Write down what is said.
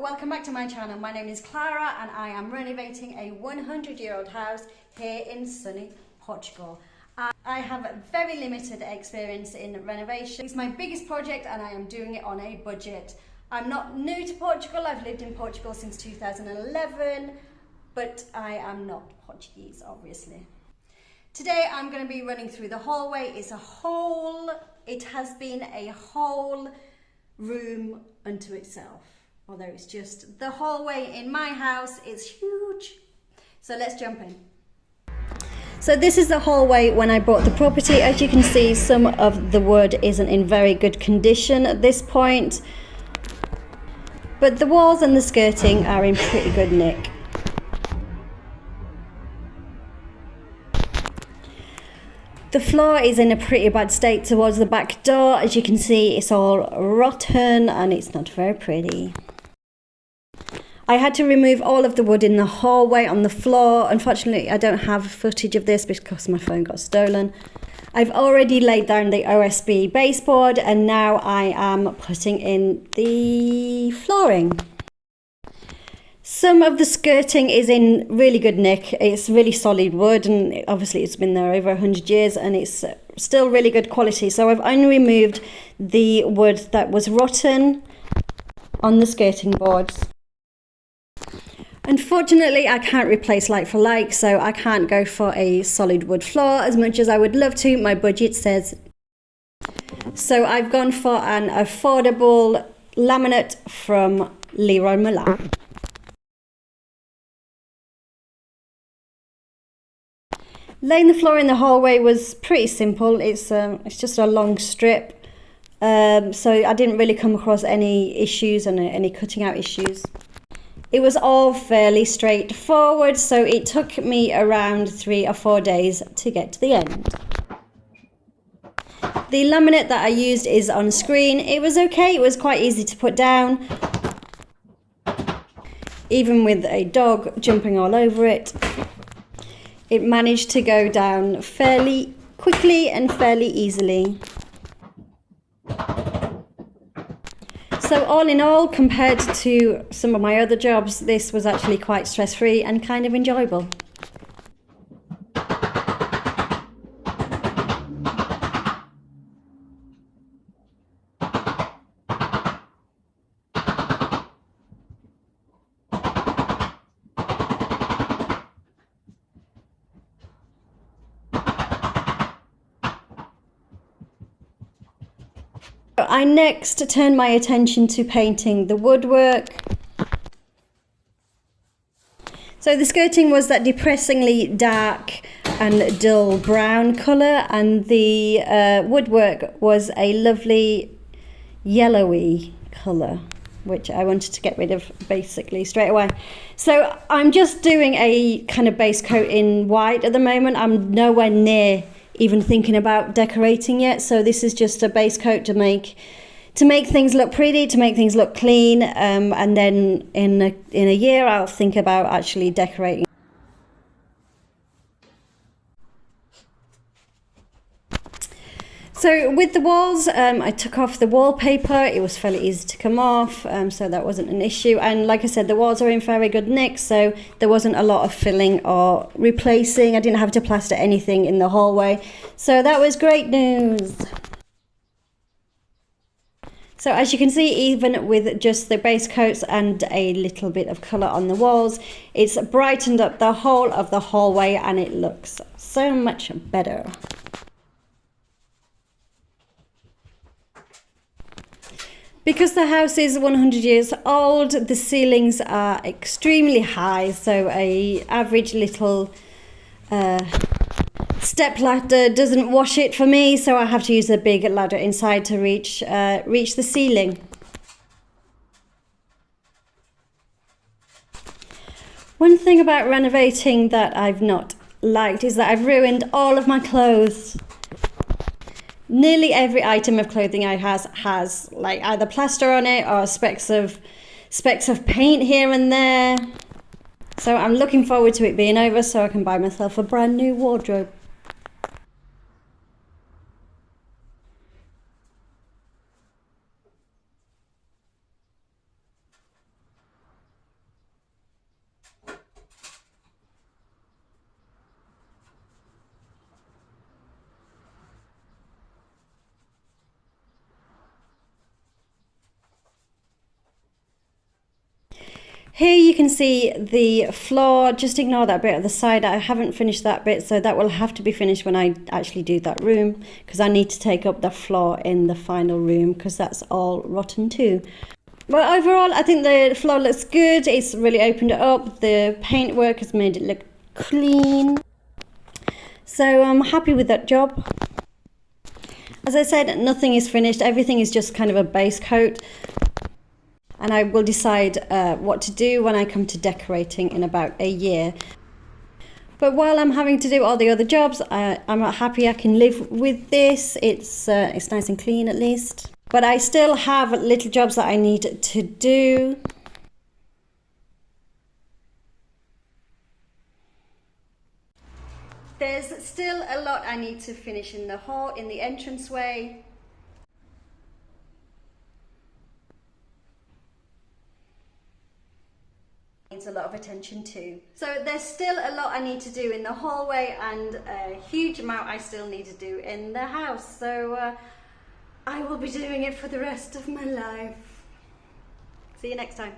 welcome back to my channel. My name is Clara and I am renovating a 100-year-old house here in sunny Portugal. I have very limited experience in renovation. It's my biggest project and I am doing it on a budget. I'm not new to Portugal. I've lived in Portugal since 2011, but I am not Portuguese, obviously. Today I'm going to be running through the hallway. It has been a whole room unto itself. Although it's just the hallway in my house is huge. So let's jump in. So this is the hallway when I bought the property. As you can see, some of the wood isn't in very good condition at this point, but the walls and the skirting are in pretty good nick. The floor is in a pretty bad state towards the back door. As you can see, it's all rotten and it's not very pretty. I had to remove all of the wood in the hallway on the floor. Unfortunately, I don't have footage of this because my phone got stolen. I've already laid down the OSB baseboard and now I am putting in the flooring. Some of the skirting is in really good nick. It's really solid wood and obviously it's been there over 100 years and it's still really good quality. So I've only removed the wood that was rotten on the skirting boards. Unfortunately, I can't replace like for like, so I can't go for a solid wood floor as much as I would love to, my budget says. So I've gone for an affordable laminate from Leroy Merlin. Laying the floor in the hallway was pretty simple. It's just a long strip, so I didn't really come across any issues and any cutting out issues. It was all fairly straightforward, so it took me around 3 or 4 days to get to the end. The laminate that I used is on screen. It was okay, it was quite easy to put down, even with a dog jumping all over it. It managed to go down fairly quickly and fairly easily. So all in all, compared to some of my other jobs, this was actually quite stress-free and kind of enjoyable. I next turned my attention to painting the woodwork. So the skirting was that depressingly dark and dull brown colour, and the woodwork was a lovely yellowy colour, which I wanted to get rid of basically straight away. So I'm just doing a kind of base coat in white at the moment. I'm nowhere near even thinking about decorating yet, so this is just a base coat to make things look pretty, to make things look clean, and then in a year I'll think about actually decorating. So with the walls, I took off the wallpaper. It was fairly easy to come off, so that wasn't an issue. And like I said, the walls are in very good nick, so there wasn't a lot of filling or replacing. I didn't have to plaster anything in the hallway, so that was great news. So as you can see, even with just the base coats and a little bit of colour on the walls, it's brightened up the whole of the hallway and it looks so much better. Because the house is 100 years old, the ceilings are extremely high, so a average little step ladder doesn't wash it for me, so I have to use a big ladder inside to reach the ceiling. One thing about renovating that I've not liked is that I've ruined all of my clothes. Nearly every item of clothing I has like either plaster on it or specks of paint here and there. So I'm looking forward to it being over so I can buy myself a brand new wardrobe. Here you can see the floor. Just ignore that bit at the side. I haven't finished that bit, so that will have to be finished when I actually do that room, because I need to take up the floor in the final room because that's all rotten too. But overall, I think the floor looks good. It's really opened it up. The paintwork has made it look clean. So I'm happy with that job. As I said, nothing is finished. Everything is just kind of a base coat. And I will decide what to do when I come to decorating in about a year. But while I'm having to do all the other jobs, I'm happy I can live with this. It's nice and clean at least. But I still have little jobs that I need to do. There's still a lot I need to finish in the hall, in the entranceway. Needs a lot of attention too. So there's still a lot I need to do in the hallway and a huge amount I still need to do in the house. So I will be doing it for the rest of my life. See you next time.